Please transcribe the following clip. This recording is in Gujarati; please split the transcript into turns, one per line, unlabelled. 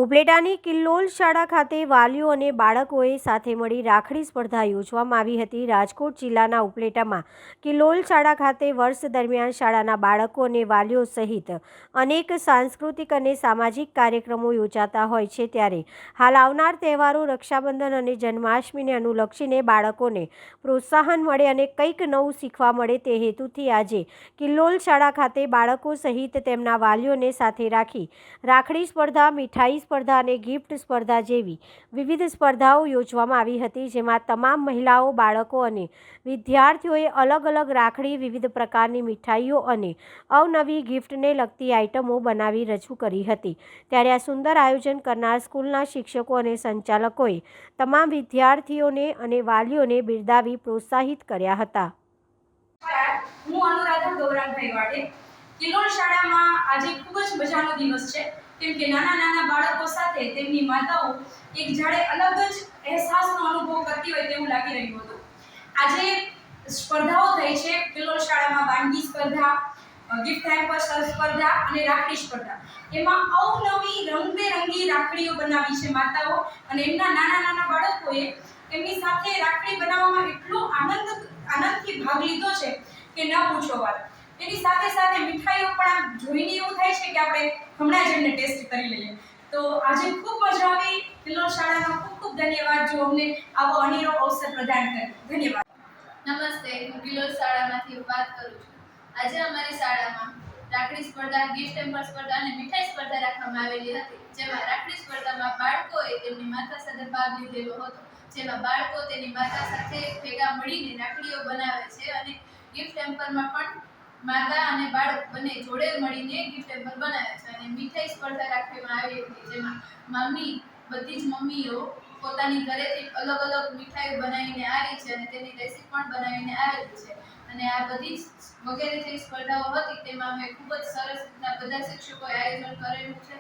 ઉપલેટાની કિલ્લોલ શાળા ખાતે વાલીઓ અને બાળકોએ સાથે મળી રાખડી સ્પર્ધા યોજવામાં આવી હતી। રાજકોટ જિલ્લાના ઉપલેટામાં કિલ્લોલ શાળા ખાતે વર્ષ દરમિયાન શાળાના બાળકો અને વાલીઓ સહિત અનેક સાંસ્કૃતિક અને સામાજિક કાર્યક્રમો યોજાતા હોય છે। ત્યારે હાલ આવનાર તહેવારો રક્ષાબંધન અને જન્માષ્ટમીને અનુલક્ષીને બાળકોને પ્રોત્સાહન મળે અને કંઈક નવું શીખવા મળે તે હેતુથી આજે કિલ્લોલ શાળા ખાતે બાળકો સહિત તેમના વાલીઓને સાથે રાખી રાખડી સ્પર્ધા, મીઠાઈ સ્પર્ધા અને ગિફ્ટ સ્પર્ધા જેવી વિવિધ સ્પર્ધાઓ યોજવામાં આવી હતી, જેમાં તમામ મહિલાઓ, બાળકો અને વિદ્યાર્થીઓએ અલગ અલગ રાખડી, વિવિધ પ્રકારની મીઠાઈઓ અને અવનવી ગિફ્ટને લગતી આઇટમો બનાવી રજૂ કરી હતી। ત્યારે આ સુંદર આયોજન કરનાર સ્કૂલના શિક્ષકો અને સંચાલકોએ તમામ વિદ્યાર્થીઓને અને વાલીઓને બિરદાવી પ્રોત્સાહિત કર્યા હતા।
હું અનુરાધા ગૌરાંગભાઈ વાડે કિલ્લોલ શાળામાં આજે ખૂબ જ મજાનો દિવસ છે, કેમ કે નાના બાળકો સાથે તેમની માતાઓ એક જાણે અલગ જ અહેસાસનો અનુભવ કરતી હોય તેવું લાગી રહ્યું હતું। આજે સ્પર્ધાઓ થઈ છે કિલ્લોલ શાળામાં, વાનગી સ્પર્ધા, ગિફ્ટ હેમ્પર સ્પર્ધા અને રાખડી સ્પર્ધા। એમાં અવનવી રંગબેરંગી રાખડીઓ બનાવી છે માતાઓ, અને એમના નાના બાળકોએ એમની સાથે રાખડી બનાવવામાં એટલો આનંદથી ભાગ લીધો છે કે ન પૂછો વાત। એની સાથે સાથે મીઠાઈઓ પણ જોઈને એવું થાય છે કે આપણે હમણાં જ એમને ટેસ્ટ કરી લઈએ। તો આજે ખૂબ મજા આવી। કિલ્લોલ શાળાનો ખૂબ ધન્યવાદ જો અમને આવો અનેરો અવસર પ્રદાન કર્યો। ધન્યવાદ।
નમસ્તે, હું કિલ્લોલ શાળામાંથી વાત કરું છું। આજે અમારી શાળામાં રાખડી સ્પર્ધા, ગિફ્ટ હેમ્પર સ્પર્ધા અને મીઠાઈ સ્પર્ધા રાખવામાં આવેલી હતી, જેમાં રાખડી સ્પર્ધામાં બાળકોએ તેમની માતા સાથે ભાગ લીધેલો હતો, જેમાં બાળકો તેની માતા સાથે ભેગા મળીને રાખડીઓ બનાવે છે, અને ગિફ્ટ હેમ્પરમાં પણ માતા અને બાળક બંને જોડે મળીને ગિફ્ટ હેમ્પર બનાવે છે। અને મીઠાઈ સ્પર્ધા રાખવામાં આવી હતી, જેમાં બધી જ મમ્મીઓ પોતાની ઘરેથી અલગ અલગ મીઠાઈઓ બનાવીને આવી છે અને તેની રેસીપી પણ બનાવીને આવેલી છે। અને આ બધી વગેરે જે સ્પર્ધાઓ હતી તેમાં અમે ખૂબ જ સરસ રીતના બધા શિક્ષકોએ આયોજન કરેલું છે